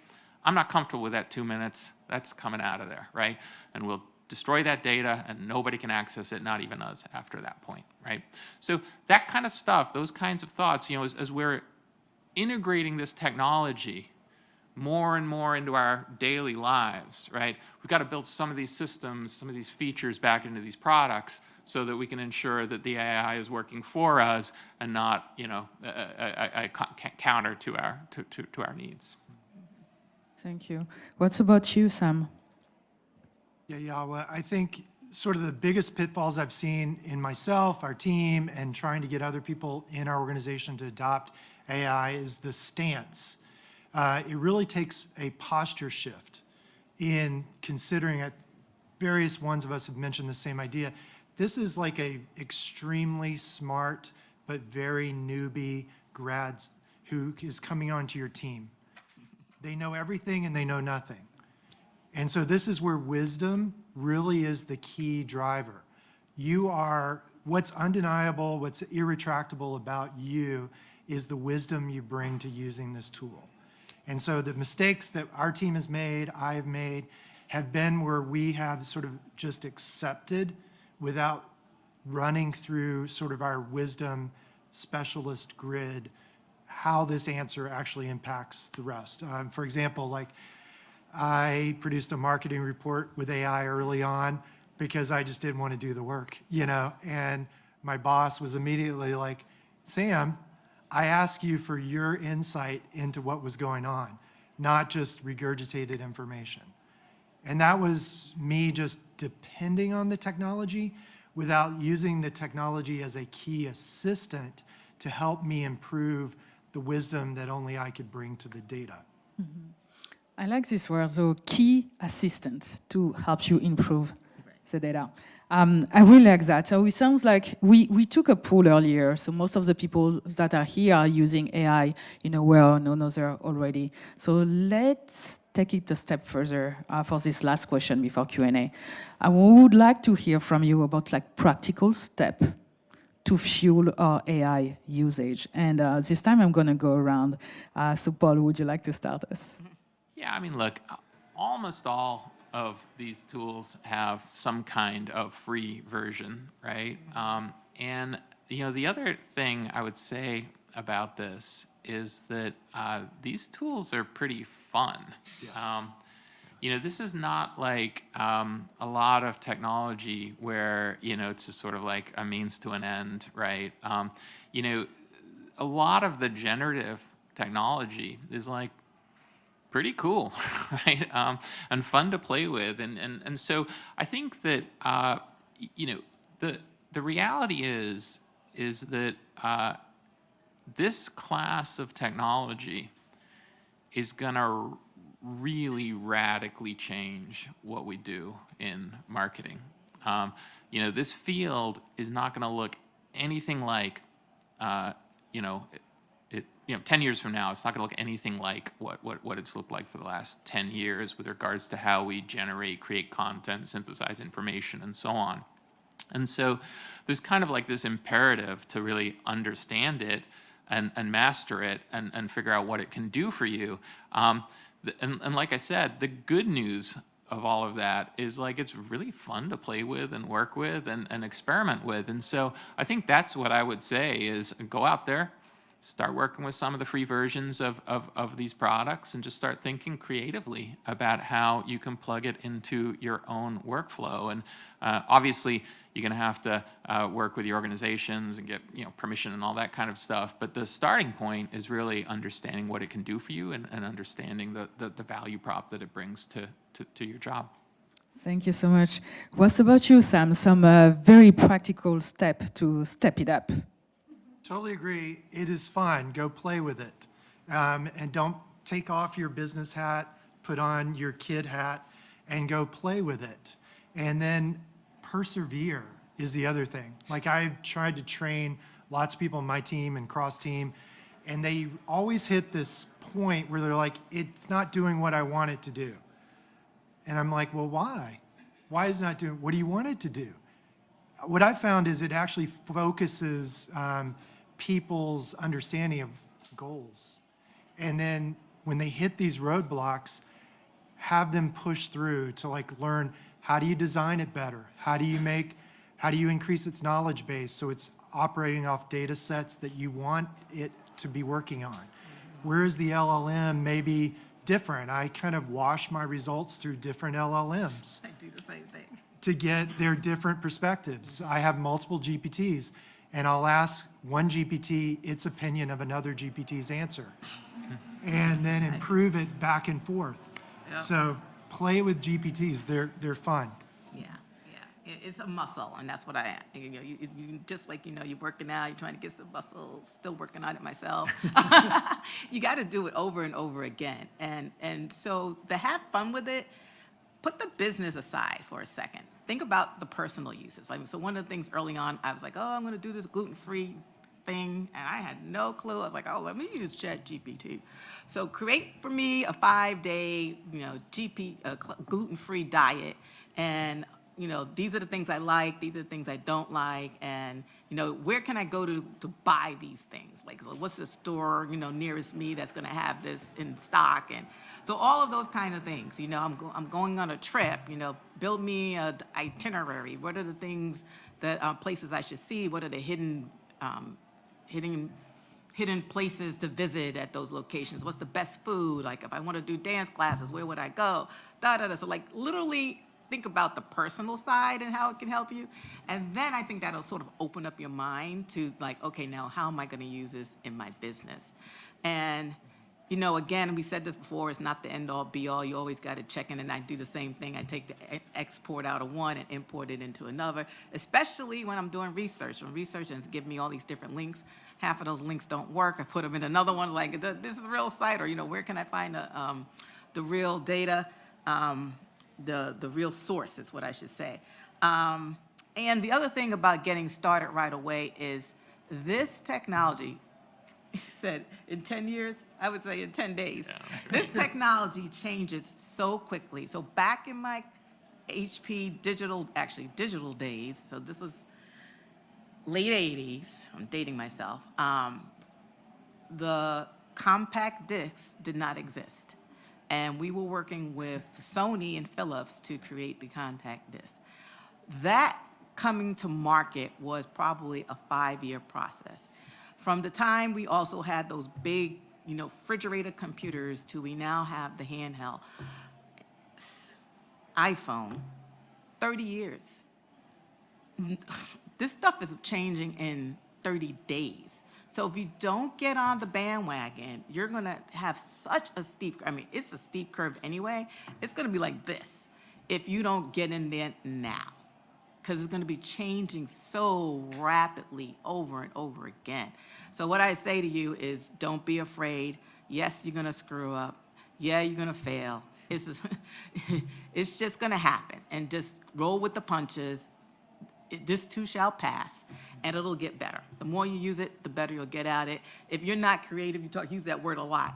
I'm not comfortable with that 2 minutes. That's coming out of there, right? And we'll destroy that data and nobody can access it, not even us after that point, right? So that kind of stuff, those kinds of thoughts, you know, as we're integrating this technology more and more into our daily lives, right? We've got to build some of these systems, some of these features back into these products so that we can ensure that the AI is working for us and not, you know, a counter to our needs. Thank you. What's about you, Sam? Yeah, well, I think sort of the biggest pitfalls I've seen in myself, our team, and trying to get other people in our organization to adopt AI is the stance. It really takes a posture shift in considering it. Various ones of us have mentioned the same idea. This is like a extremely smart but very newbie grads who is coming onto your team. They know everything and they know nothing. And so this is where wisdom really is the key driver. You are, what's undeniable, what's irretractable about you is the wisdom you bring to using this tool. And so the mistakes that our team has made, I've made, have been where we have sort of just accepted without running through sort of our wisdom specialist grid how this answer actually impacts the rest. For example, like I produced a marketing report with AI early on because I just didn't want to do the work, you know, and my boss was immediately like, Sam, I asked you for your insight into what was going on, not just regurgitated information. And that was me just depending on the technology without using the technology as a key assistant to help me improve the wisdom that only I could bring to the data. Mm-hmm. I like this word, so key assistant to help you improve the data. I really like that. So it sounds like we took a poll earlier, so most of the people that are here are using AI in a way or another already. So let's take it a step further for this last question before Q&A. I would like to hear from you about like practical step to fuel our AI usage. And this time I'm gonna go around. So Paul, would you like to start us? Yeah, I mean, look, almost all of these tools have some kind of free version, right? And you know, the other thing I would say about this is that these tools are pretty fun. Yeah. You know, this is not like a lot of technology where, you know, it's just sort of like a means to an end, right? You know, a lot of the generative technology is like pretty cool, right? And fun to play with. And so I think that, you know, the reality is that this class of technology is gonna really radically change what we do in marketing. You know, this field is not gonna look anything like, you know, 10 years from now, it's not going to look anything like what it's looked like for the last 10 years with regards to how we generate, create content, synthesize information, and so on. And so there's kind of like this imperative to really understand it and master it and figure out what it can do for you. And like I said, the good news all of that is like it's really fun to play with and work with and experiment with. And so I think that's what I would say is go out there, start working with some of the free versions of these products, and just start thinking creatively about how you can plug it into your own workflow. And obviously, you're going to have to work with your organizations and get permission and all that kind of stuff. But the starting point is really understanding what it can do for you and understanding the value prop that it brings to your job. Thank you so much. What about you, Sam? Some very practical step to step it up. Totally agree. It is fun. Go play with it. And don't take off your business hat, put on your kid hat, and go play with it. And then persevere is the other thing. Like I've tried to train lots of people on my team and cross team, and they always hit this point where they're like, it's not doing what I want it to do. And I'm like, well, why? Why is it not doing, what do you want it to do? What I found is it actually focuses people's understanding of goals. And then when they hit these roadblocks, have them push through to like learn, how do you design it better? How do you increase its knowledge base so it's operating off data sets that you want it to be working on? Where is the LLM maybe different? I kind of wash my results through different LLMs. I do the same thing. To get their different perspectives. I have multiple GPTs, and I'll ask one GPT its opinion of another GPT's answer, and then improve it back and forth. Yep. So play with GPTs. They're fun. Yeah. It's a muscle, and that's what I am. You just like, you're working out, you're trying to get some muscle, still working on it myself. You got to do it over and over again. And so to have fun with it, put the business aside for a second. Think about the personal uses. So one of the things early on, I was like, oh, I'm going to do this gluten-free thing, and I had no clue. I was like, oh, let me use ChatGPT. So create for me a 5-day, gluten-free diet, and these are the things I like, these are the things I don't like, and where can I go to buy these things? Like, so what's the store nearest me that's going to have this in stock? And so all of those kind of things. I'm going on a trip. Build me an itinerary. What are the things that places I should see? What are the hidden places to visit at those locations? What's the best food? Like, if I want to do dance classes, where would I go? So like literally think about the personal side and how it can help you. And then I think that'll sort of open up your mind to like, okay, now how am I going to use this in my business? And, again, we said this before, it's not the end all be all. You always got to check in, and I do the same thing. I take the export out of one and import it into another, especially when I'm doing research. When researchers give me all these different links, half of those links don't work. I put them in another one, like, this is a real site, or, where can I find the real data? The real source is what I should say. And the other thing about getting started right away is this technology, he said in 10 years, I would say in 10 days. Yeah. This technology changes so quickly. So back in my HP digital days, so this was late 80s, I'm dating myself, the compact discs did not exist. And we were working with Sony and Philips to create the compact disc. That coming to market was probably a 5-year process. From the time we also had those big, refrigerator computers to we now have the handheld iPhone, 30 years. This stuff is changing in 30 days. So if you don't get on the bandwagon, you're going to have such a steep, it's a steep curve anyway. It's going to be like this if you don't get in there now, because it's going to be changing so rapidly over and over again. So what I say to you is don't be afraid. Yes, you're going to screw up. Yeah, you're going to fail. It's just going to happen. And just roll with the punches. This too shall pass, and it'll get better. The more you use it, the better you'll get at it. If you're not creative, use that word a lot.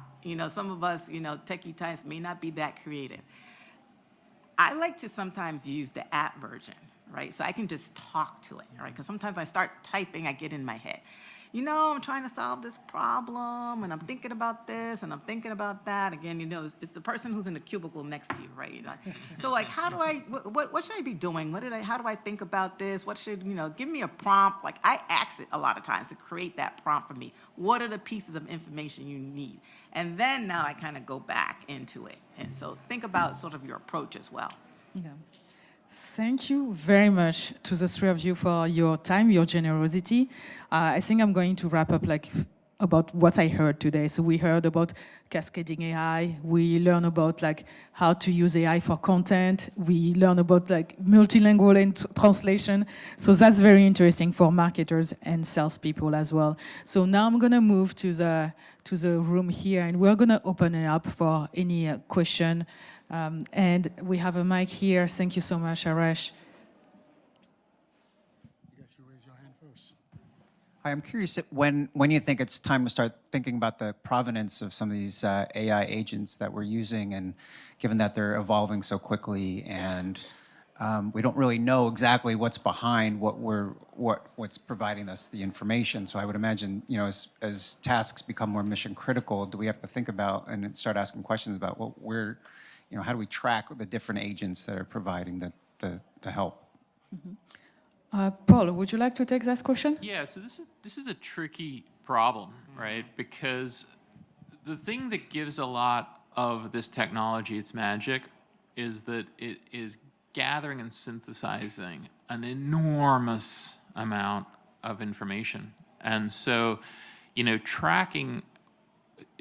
Some of us, techie types may not be that creative. I like to sometimes use the app version, right? So I can just talk to it, right? Because sometimes I start typing, I get in my head. I'm trying to solve this problem, and I'm thinking about this, and I'm thinking about that. Again, it's the person who's in the cubicle next to you, right? So, like, how do what should I be doing? How do I think about this? What should, give me a prompt. Like, I ask it a lot of times to create that prompt for me. What are the pieces of information you need? And then now I kind of go back into it. And so think about sort of your approach as well. Yeah. Thank you very much to the three of you for your time, your generosity. I think I'm going to wrap up about what I heard today. So we heard about cascading AI. We learned about how to use AI for content. We learned about multilingual translation. So that's very interesting for marketers and salespeople as well. So now I'm going to move to the room here, and we're going to open it up for any question. And we have a mic here. Thank you so much, Arash. You guys can raise your hand first. Hi, I'm curious when you think it's time to start thinking about the provenance of some of these AI agents that we're using, and given that they're evolving so quickly, and we don't really know exactly what's behind what's providing us the information. So I would imagine, as tasks become more mission critical, do we have to think about and start asking questions about how do we track the different agents that are providing the help? Paul, would you like to take this question? Yeah, so this is a tricky problem, right? Because the thing that gives a lot of this technology its magic is that it is gathering and synthesizing an enormous amount of information. And so, tracking,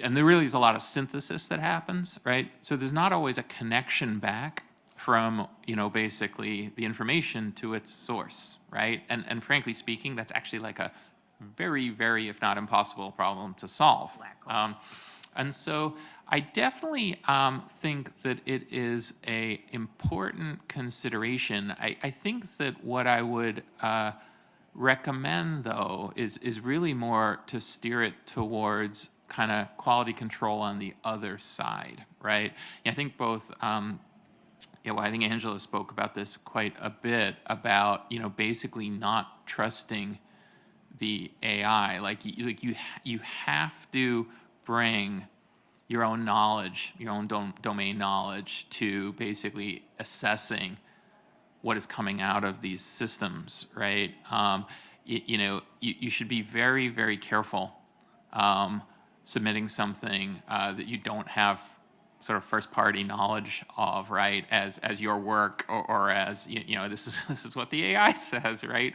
and there really is a lot of synthesis that happens, right? So there's not always a connection back from, basically the information to its source, right? And frankly speaking, that's actually like a very, very, if not impossible problem to solve. And so I definitely think that it is a important consideration. I think that what I would recommend, though, is really more to steer it towards kind of quality control on the other side, right? I think both, I think Angela spoke about this quite a bit, about, basically not trusting the AI. You have to bring your own knowledge, your own domain knowledge, to basically assessing what is coming out of these systems, right? You should be very, very careful submitting something that you don't have sort of first-party knowledge of, right? As your work, or as this is what the AI says, right?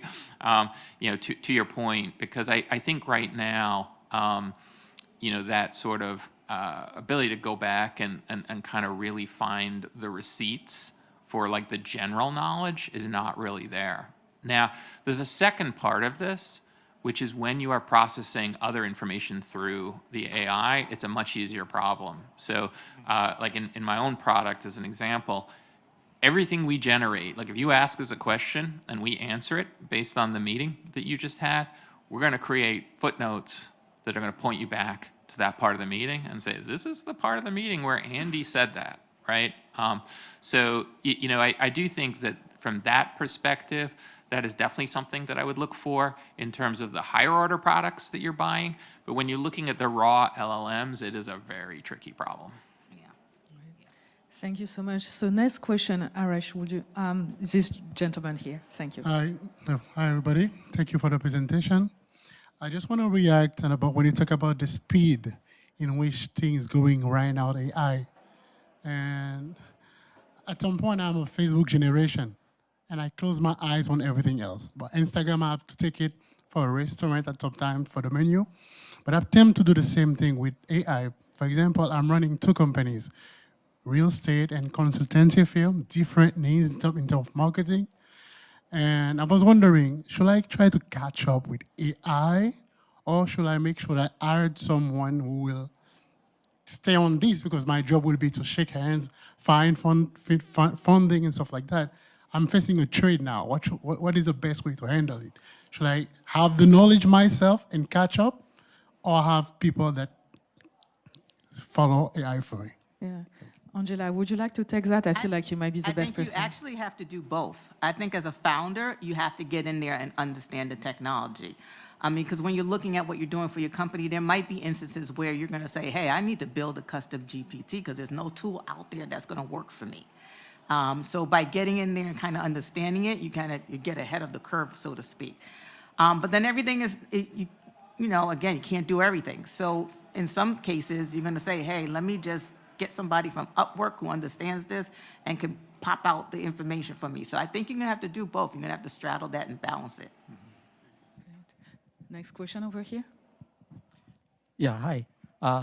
To your point, because I think right now, that sort of ability to go back and kind of really find the receipts for the general knowledge is not really there. Now, there's a second part of this, which is when you are processing other information through the AI, it's a much easier problem. So in my own product, as an example, everything we generate, if you ask us a question and we answer it based on the meeting that you just had, we're going to create footnotes that are going to point you back to that part of the meeting and say, this is the part of the meeting where Andy said that, right? So I do think that from that perspective, that is definitely something that I would look for in terms of the higher order products that you're buying. But when you're looking at the raw LLMs, it is a very tricky problem. Thank you so much. So next question, Arash, would you, this gentleman here, thank you. Hi, everybody. Thank you for the presentation. I just want to react about when you talk about the speed in which things going right now, AI. And at some point, I'm a Facebook generation, and I close my eyes on everything else. But Instagram, I have to take it for a restaurant at some time for the menu. But I attempt to do the same thing with AI. For example, I'm running 2 companies, real estate and consultancy firm, different needs in terms of marketing. And I was wondering, should I try to catch up with AI, or should I make sure that I hire someone who will stay on this, because my job will be to shake hands, find funding and stuff like that. I'm facing a trade now. What is the best way to handle it? Should I have the knowledge myself and catch up, or have people that follow AI for me? Yeah. Angela, would you like to take that? I feel like you might be the best person. I think you actually have to do both. I think as a founder, you have to get in there and understand the technology. I mean, because when you're looking at what you're doing for your company, there might be instances where you're going to say, hey, I need to build a custom GPT because there's no tool out there that's going to work for me. So by getting in there and kind of understanding it, you get ahead of the curve, so to speak. But then everything is, again, you can't do everything. So in some cases, you're going to say, hey, let me just get somebody from Upwork who understands this and can pop out the information for me. So I think you're going to have to do both. You're going to have to straddle that and balance it. Next question over here. Yeah, hi.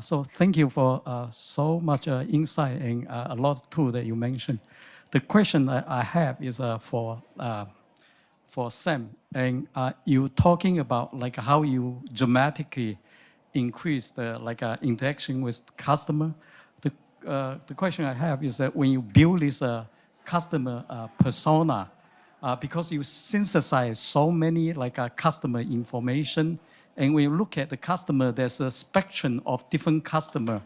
So thank you for so much insight and a lot of tools that you mentioned. The question that I have is for Sam. And you talking about like how you dramatically increase the interaction with customer. The question I have is that when you build this customer persona, because you synthesize so many customer information, and when you look at the customer, there's a spectrum of different customer,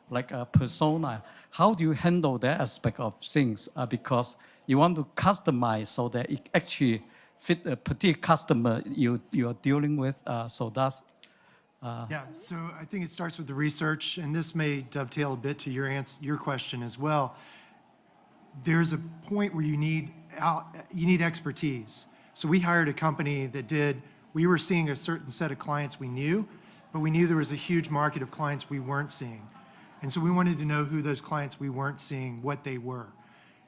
like a persona. How do you handle that aspect of things? Because you want to customize so that it actually fit a particular customer you are dealing with. So that's. Yeah, so I think it starts with the research, and this may dovetail a bit to your question as well. There's a point where you need expertise. So we hired a company that we were seeing a certain set of clients we knew, but we knew there was a huge market of clients we weren't seeing. And so we wanted to know who those clients we weren't seeing, what they were.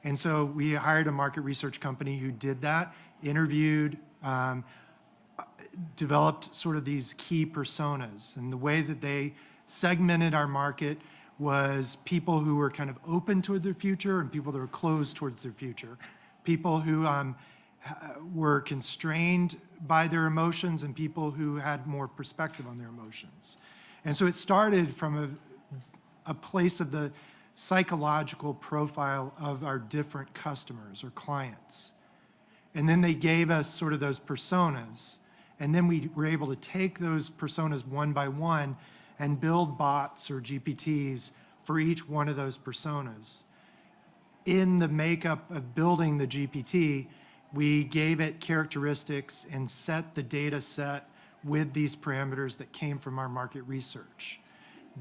And so we hired a market research company who did that, interviewed, developed sort of these key personas. And the way that they segmented our market was people who were kind of open toward their future and people that were closed towards their future. People who were constrained by their emotions and people who had more perspective on their emotions. And so it started from a place of the psychological profile of our different customers or clients. And then they gave us sort of those personas. And then we were able to take those personas one by one and build bots or GPTs for each one of those personas. In the makeup of building the GPT, we gave it characteristics and set the data set with these parameters that came from our market research.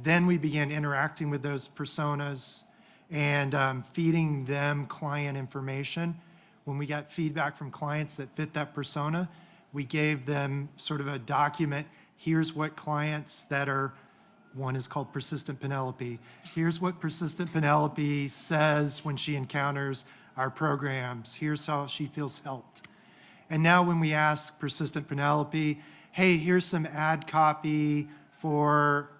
Then we began interacting with those personas and feeding them client information. When we got feedback from clients that fit that persona, we gave them sort of a document. Here's what clients that are, one is called Persistent Penelope. Here's what Persistent Penelope says when she encounters our programs. Here's how she feels helped. And now when we ask Persistent Penelope, hey, here's some ad copy for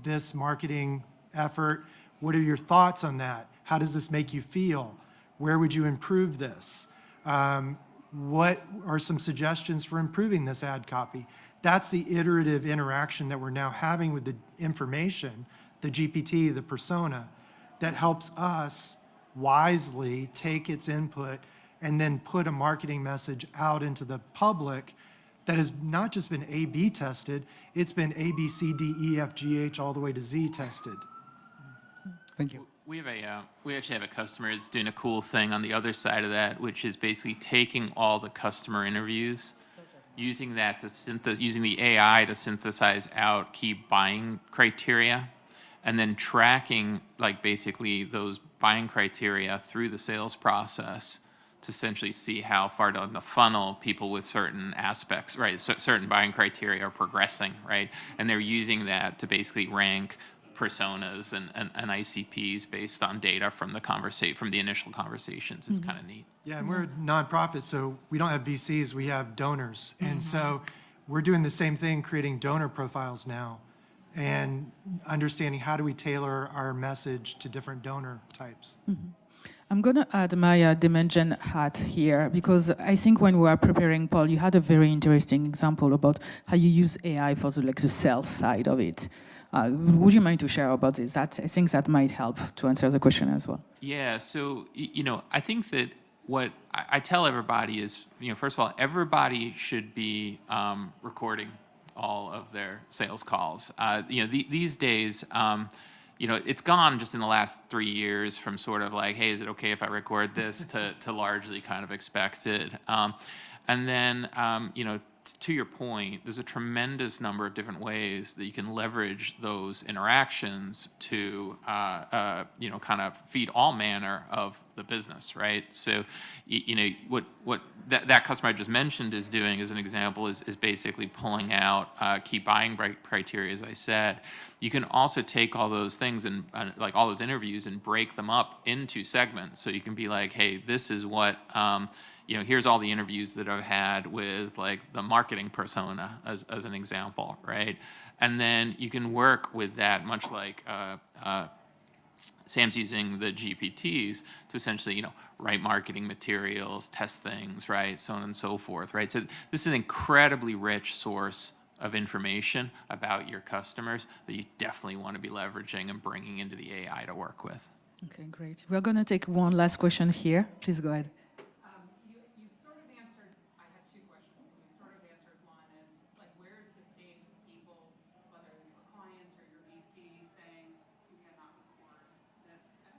this marketing effort. What are your thoughts on that? How does this make you feel? Where would you improve this? What are some suggestions for improving this ad copy? That's the iterative interaction that we're now having with the information, the GPT, the persona, that helps us wisely take its input and then put a marketing message out into the public that has not just been A/B tested, it's been A, B, C, D, E, F, G, H, all the way to Z tested. Thank you. We actually have a customer that's doing a cool thing on the other side of that, which is basically taking all the customer interviews, using that to using the AI to synthesize out key buying criteria, and then tracking basically those buying criteria through the sales process to essentially see how far down the funnel people with certain aspects, right, certain buying criteria are progressing, right, and they're using that to basically rank personas and ICPs based on data from the initial conversations. It's kind of neat. Yeah, and we're a nonprofit, so we don't have VCs, we have donors. And so we're doing the same thing, creating donor profiles now and understanding how do we tailor our message to different donor types. I'm going to add my dimension hat here because I think when we were preparing, Paul, you had a very interesting example about how you use AI for the sales side of it. Would you mind to share about this? I think that might help to answer the question as well. Yeah, so, I think that what I tell everybody is, first of all, everybody should be recording all of their sales calls. These days, it's gone just in the last 3 years from sort of like, hey, is it okay if I record this to largely kind of expected. And then, to your point, there's a tremendous number of different ways that you can leverage those interactions to, kind of feed all manner of the business, right? So, what that customer I just mentioned is doing, as an example, is basically pulling out key buying criteria, as I said. You can also take all those things and like all those interviews and break them up into segments. So you can be like, hey, this is what, here's all the interviews that I've had with like the marketing persona as an example, right? And then you can work with that, much like Sam's using the GPTs to essentially, write marketing materials, test things, right? So on and so forth, right? So this is an incredibly rich source of information about your customers that you definitely want to be leveraging and bringing into the AI to work with. Okay, great. We're going to take one last question here. Please go ahead. You sort of answered, I have two questions, and you sort of answered one is, like, where is the stage of people, whether your clients or your VCs, saying you cannot record this, and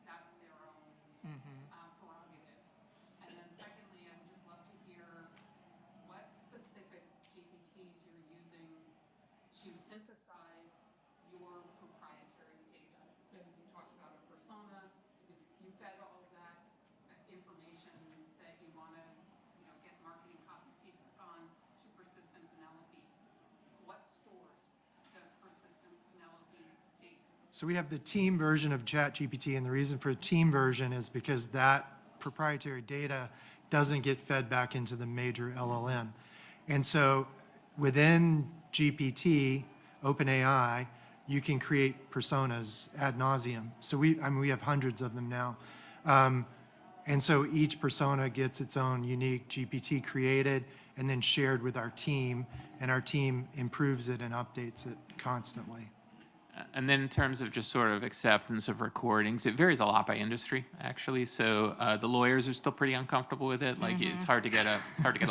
that's their own prerogative. And then secondly, I would just love to hear what specific GPTs you're using to synthesize your proprietary data. So you talked about a persona, you fed all of that information that you want to, get marketing feedback on to persistent Penelope. What stores the persistent Penelope data? So we have the team version of ChatGPT, and the reason for the team version is because that proprietary data doesn't get fed back into the major LLM. And so within GPT, OpenAI, you can create personas ad nauseum. So we have hundreds of them now. And so each persona gets its own unique GPT created and then shared with our team, and our team improves it and updates it constantly. And then in terms of just sort of acceptance of recordings, it varies a lot by industry, actually. So the lawyers are still pretty uncomfortable with it. Like it's hard to get a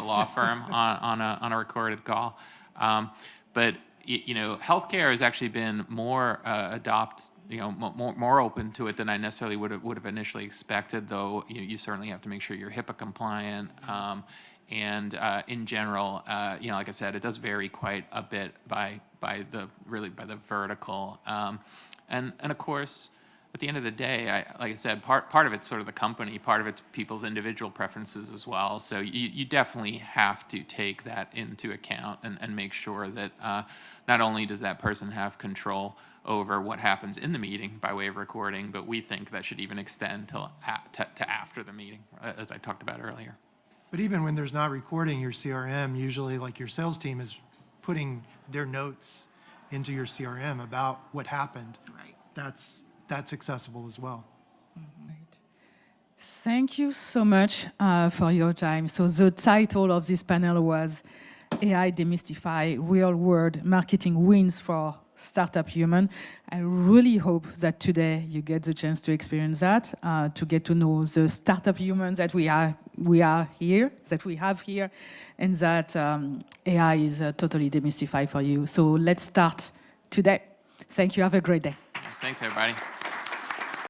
law firm on a recorded call. But healthcare has actually been more more open to it than I necessarily would have initially expected. Though you certainly have to make sure you're HIPAA compliant. And in general, like I said, it does vary quite a bit by the vertical. And of course, at the end of the day, like I said, part of it's sort of the company, part of it's people's individual preferences as well. So you definitely have to take that into account and make sure that not only does that person have control over what happens in the meeting by way of recording, but we think that should even extend to after the meeting, as I talked about earlier. But even when there's not recording, your CRM, usually like your sales team is putting their notes into your CRM about what happened. Right. That's accessible as well. Thank you so much for your time. So the title of this panel was AI Demystify Real-World Marketing Wins for Startup Human. I really hope that today you get the chance to experience that, to get to know the startup humans that we have here, and that AI is totally demystified for you. So let's start today. Thank you. Have a great day. Thanks, everybody.